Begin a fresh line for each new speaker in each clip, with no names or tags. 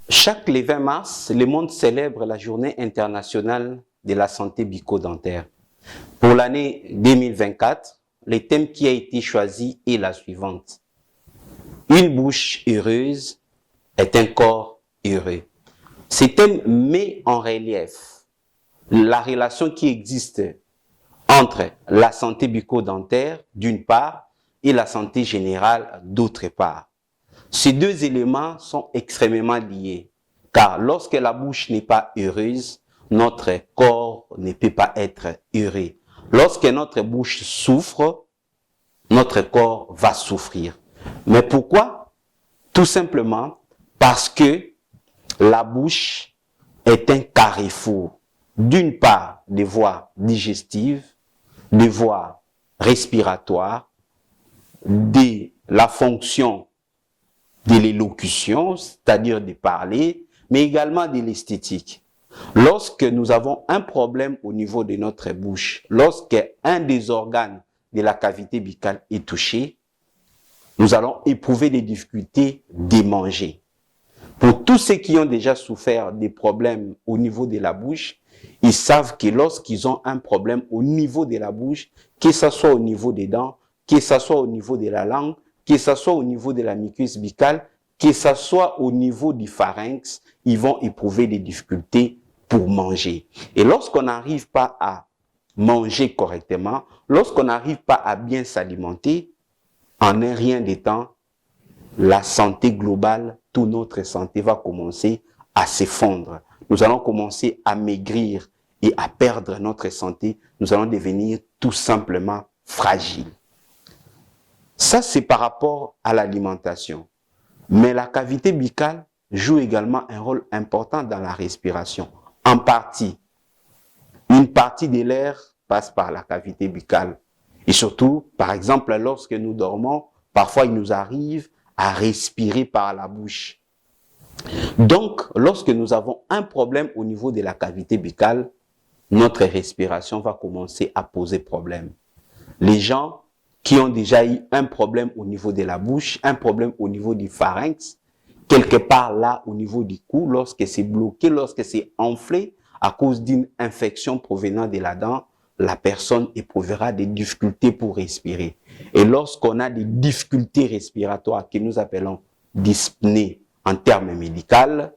Chaque le 20 mars, le monde célèbre la journée internationale de la santé bucco-dentaire. Pour l'année 2024, le thème qui a été choisi est la suivante. Une bouche heureuse est un corps heureux. Ce thème met en relief la relation qui existe entre la santé bucco-dentaire d'une part et la santé générale d'autre part. Ces deux éléments sont extrêmement liés, car lorsque la bouche n'est pas heureuse, notre corps ne peut pas être heureux. Lorsque notre bouche souffre, notre corps va souffrir. Mais pourquoi? Tout simplement parce que la bouche est un carrefour, d'une part, des voies digestives, des voies respiratoires, de la fonction de l'élocution, c'est-à-dire de parler, mais également de l'esthétique. Lorsque nous avons un problème au niveau de notre bouche, lorsque un des organes de la cavité buccale est touché, nous allons éprouver des difficultés de manger. Pour tous ceux qui ont déjà souffert des problèmes au niveau de la bouche, ils savent que lorsqu'ils ont un problème au niveau de la bouche, que ce soit au niveau des dents, que ce soit au niveau de la langue, que ce soit au niveau de la muqueuse buccale, que ce soit au niveau du pharynx, ils vont éprouver des difficultés pour manger. Et lorsqu'on n'arrive pas à manger correctement, lorsqu'on n'arrive pas à bien s'alimenter, en un rien de temps, la santé globale, toute notre santé va commencer à s'effondrer. Nous allons commencer à maigrir et à perdre notre santé. Nous allons devenir tout simplement fragiles. Ça, c'est par rapport à l'alimentation. Mais la cavité buccale joue également un rôle important dans la respiration. En partie, une partie de l'air passe par la cavité buccale. Et surtout, par exemple, lorsque nous dormons, parfois il nous arrive à respirer par la bouche. Donc, lorsque nous avons un problème au niveau de la cavité buccale, notre respiration va commencer à poser problème. Les gens qui ont déjà eu un problème au niveau de la bouche, un problème au niveau du pharynx, quelque part là au niveau du cou, lorsque c'est bloqué, lorsque c'est enflé à cause d'une infection provenant de la dent, la personne éprouvera des difficultés pour respirer. Et lorsqu'on a des difficultés respiratoires que nous appelons dyspnée en termes médicaux,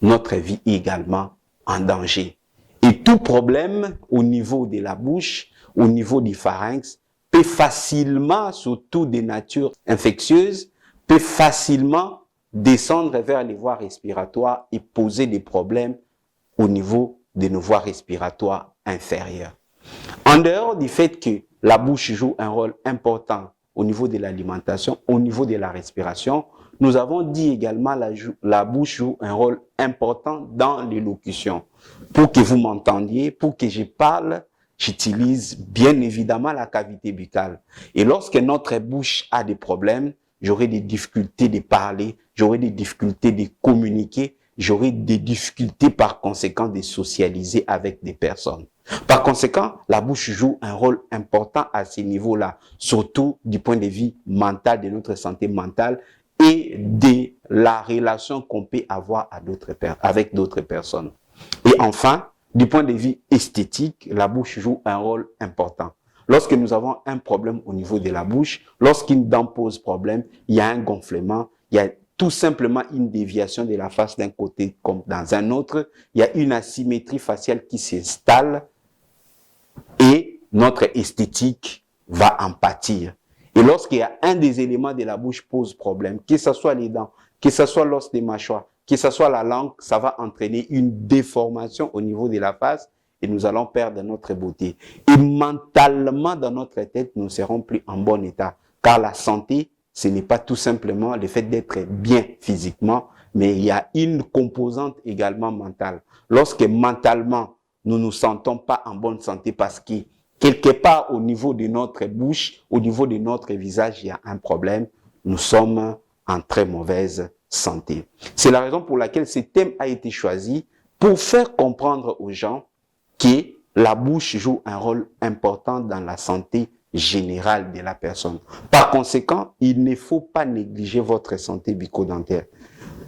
notre vie est également en danger. Et tout problème au niveau de la bouche, au niveau du pharynx, peut facilement, surtout des natures infectieuses, peut facilement descendre vers les voies respiratoires et poser des problèmes au niveau de nos voies respiratoires inférieures. En dehors du fait que la bouche joue un rôle important au niveau de l'alimentation, au niveau de la respiration, nous avons dit également la bouche joue un rôle important dans l'élocution. Pour que vous m'entendiez, pour que je parle, j'utilise bien évidemment la cavité buccale. Et lorsque notre bouche a des problèmes, j'aurai des difficultés de parler, j'aurai des difficultés de communiquer, j'aurai des difficultés par conséquent de socialiser avec des personnes. Par conséquent, la bouche joue un rôle important à ce niveau-là, surtout du point de vue mental, de notre santé mentale et de la relation qu'on peut avoir avec d'autres personnes. Et enfin, du point de vue esthétique, la bouche joue un rôle important. Lorsque nous avons un problème au niveau de la bouche, lorsqu'une dent pose problème, il y a un gonflement, il y a tout simplement une déviation de la face d'un côté comme dans un autre, il y a une asymétrie faciale qui s'installe et notre esthétique va en pâtir. Et lorsqu'il y a un des éléments de la bouche pose problème, que ce soit les dents, que ce soit l'os des mâchoires, que ce soit la langue, ça va entraîner une déformation au niveau de la face et nous allons perdre notre beauté. Et mentalement, dans notre tête, nous ne serons plus en bon état. Car la santé, ce n'est pas tout simplement le fait d'être bien physiquement, mais il y a une composante également mentale. Lorsque mentalement, nous ne nous sentons pas en bonne santé parce que quelque part au niveau de notre bouche, au niveau de notre visage, il y a un problème, nous sommes en très mauvaise santé. C'est la raison pour laquelle ce thème a été choisi pour faire comprendre aux gens que la bouche joue un rôle important dans la santé générale de la personne. Par conséquent, il ne faut pas négliger votre santé bucco-dentaire.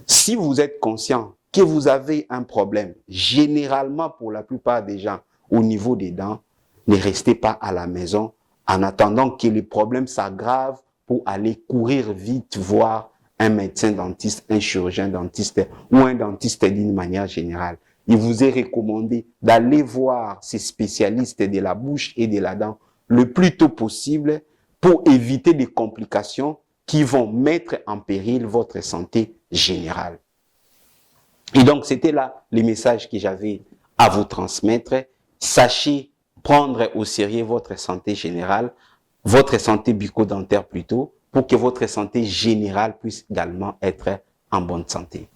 Si vous êtes conscient que vous avez un problème, généralement pour la plupart des gens, au niveau des dents, ne restez pas à la maison en attendant que les problèmes s'aggravent pour aller courir vite voir un médecin dentiste, un chirurgien dentiste ou un dentiste d'une manière générale. Il vous est recommandé d'aller voir ces spécialistes de la bouche et de la dent le plus tôt possible pour éviter des complications qui vont mettre en péril votre santé générale. Et donc, c'était là les messages que j'avais à vous transmettre. Sachez prendre au sérieux votre santé générale, votre santé bucco-dentaire plutôt, pour que votre santé générale puisse également être en bonne santé.